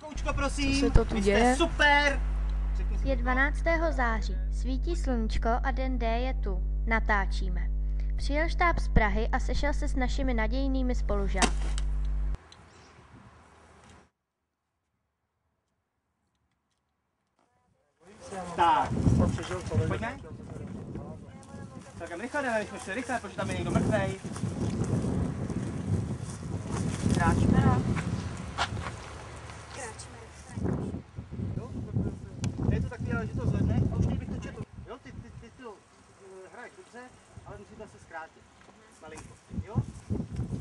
Koučko, prosím. Co se to tu děje? Super! Je 12. září, svítí sluníčko a den D je tu. Natáčíme. Přijel štáb z Prahy a sešel se s našimi nadějnými spolužáky. Tak, pojďme. Tak rychle jdeme, jsme šli rychle, protože tam je někdo mrtvej. Kráčíme. Je to takový, ale že to zvedne a už bych to četl. Jo, ty to hraješ dobře, ale musíte se zkrátit. Malinko. Jo?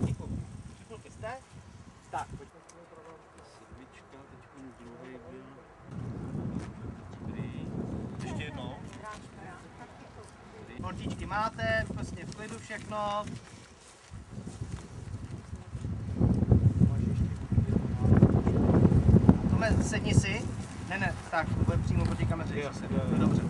Děkuji. Chvilky jste? Tak, pojďme. Sedmička, teď druhý byl. Ještě jednou. Voltíčky máte, prostě v klidu všechno. Tome, sedni si. Ne, tak, bude přímo proti kameře. Jo, dobře.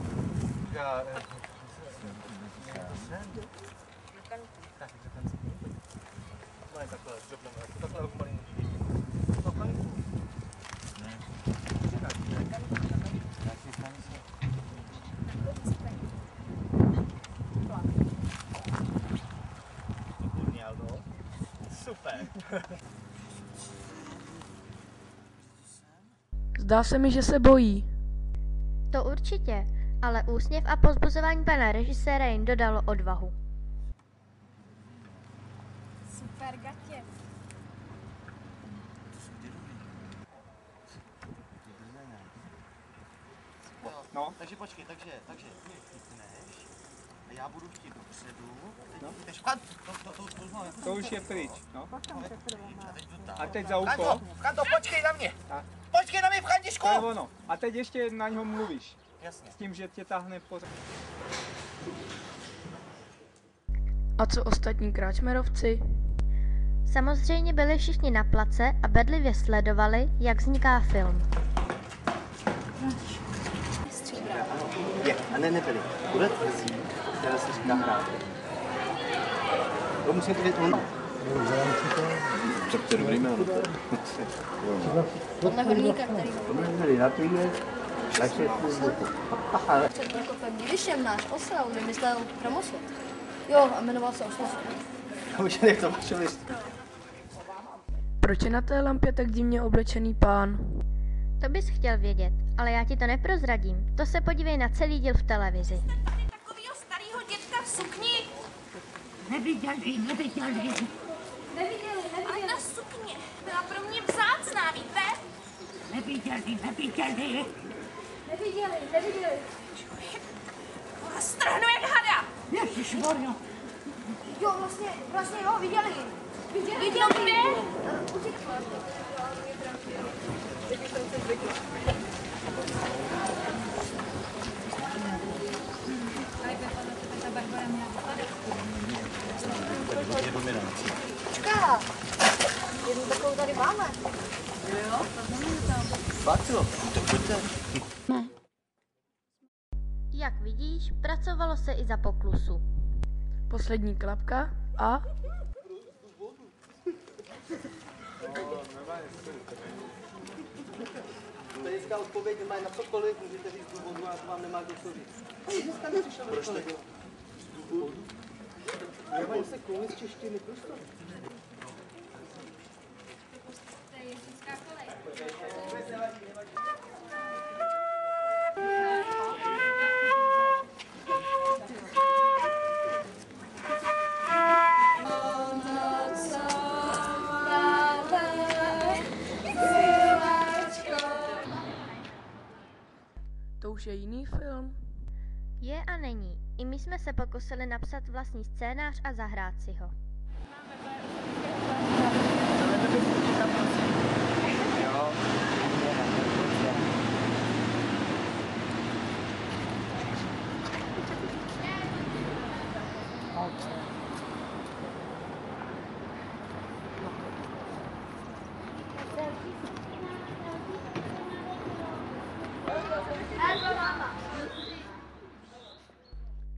Super. Zdá se mi, že se bojí. To určitě, ale úsměv a povzbuzování pana režiséra jim dodalo odvahu. Super gatě. No, takže počkej, takže mě chytneš a já budu chtít dopředu. To už je pryč, no. A A teď za ucho. Kanto, počkej na mě! Počkej na mě, Františku! To je ono. A teď ještě na něho mluvíš. Jasně. S tím, že tě tahne pořád. A co ostatní kráčmerovci? Samozřejmě byli všichni na place a bedlivě sledovali, jak vzniká film. Je, a nebyli. Bude tvrzí, které se říká hrát. To musím to vědět ono. Tak to je dobrý jméno. Podle hodníka, který Byli na týdne, naše službu. před Prokopem Divišem náš oslav vymyslel promosl. Jo, a jmenoval se Oslav. Už je to vaše list. Proč je na té lampě tak divně oblečený pán? To bys chtěl vědět, ale já ti to neprozradím. To se podívej na celý díl v televizi. Tady takovýho starýho dětka v sukni. Neviděli. Ale ta sukně byla pro mě vzácná, víte? Neviděli. A strhnu jak hada. Ježišmarja. Jo, vlastně jo, viděli. Viděl kde? Počká. Jednu takovou tady máme. Báco, to pojďte. Jak vidíš, pracovalo se i za poklusu. Poslední klapka a... To je dneska odpověď, nemá na cokoliv, můžete říct z důvodu, a to vám nemá kdo co říct. Dneska nepřišel do školy. Z důvodu? Nemají se kouli z češtiny, proč to? To už je jiný film? Je a není. I my jsme se pokusili napsat vlastní scénář a zahrát si ho.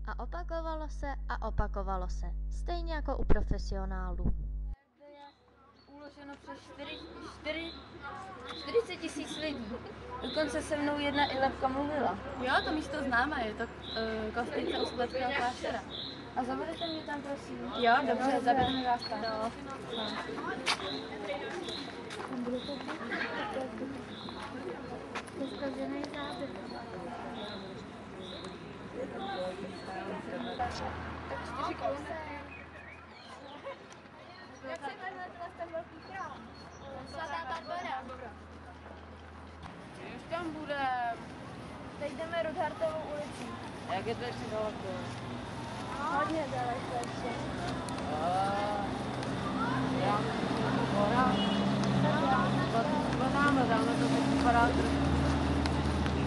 A opakovalo se a opakovalo se, stejně jako u profesionálů. předloženo přes 40 000 lidí. Dokonce se mnou jedna i lepka mluvila. Jo, to místo známe, je to kostelnice u Skleckého kláštera. A zavedete mě tam, prosím? Jo, dobře, zavedeme vás tam. No. Jak se jmenuje ten velký chrám? Svatá Barbara. Už tam bude. Teď jdeme Rudhartovou ulicí. Jak je to ještě daleko? Hodně daleko ještě. Já hora. Zbadáme, dáme to teď vypadá trošku.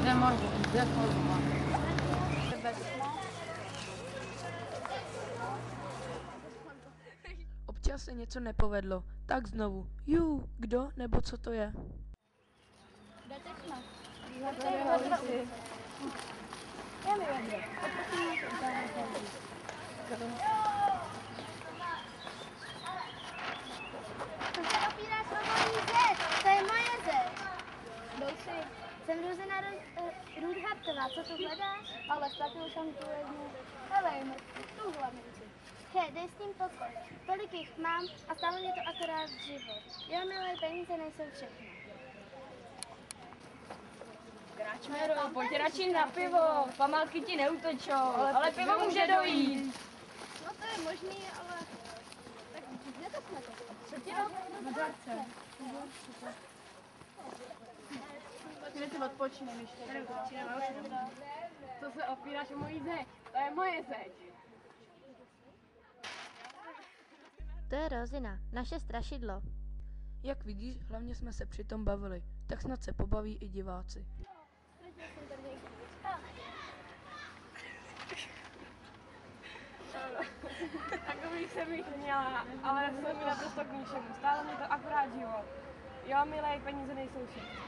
Jde morgu, máme. Občas se něco nepovedlo, tak znovu. Kdo nebo co to je? Kde teď jsme? To se opíráš o mojí zeď, to je moje zeď. Dej si. Jsem Ruzina Rudhartová, co tu hledáš? Ale ztratil jsem tu jednu. Hele, tuhle minci. He, dej s tím pokoj. Tolik jich mám a stálo mě to akorát život. Jo, milé, peníze nejsou všechno. Kračmero, pojď radši na pivo. Památky ti neutečou, ale pivo může dojít. No to je možný, ale... Tak kde to jsme to? Co ti Na dárce. Kde si odpočinem ještě. Tady odpočineme už. Co se opíráš o mojí zeď? To je moje zeď. To je Rozina, naše strašidlo. Jak vidíš, hlavně jsme se přitom bavili, tak snad se pobaví i diváci. Takový jsem jich měla, ale jsou mi naprosto k ničemu. Stálo mi to akorát život. Jo, milé, peníze nejsou všechno.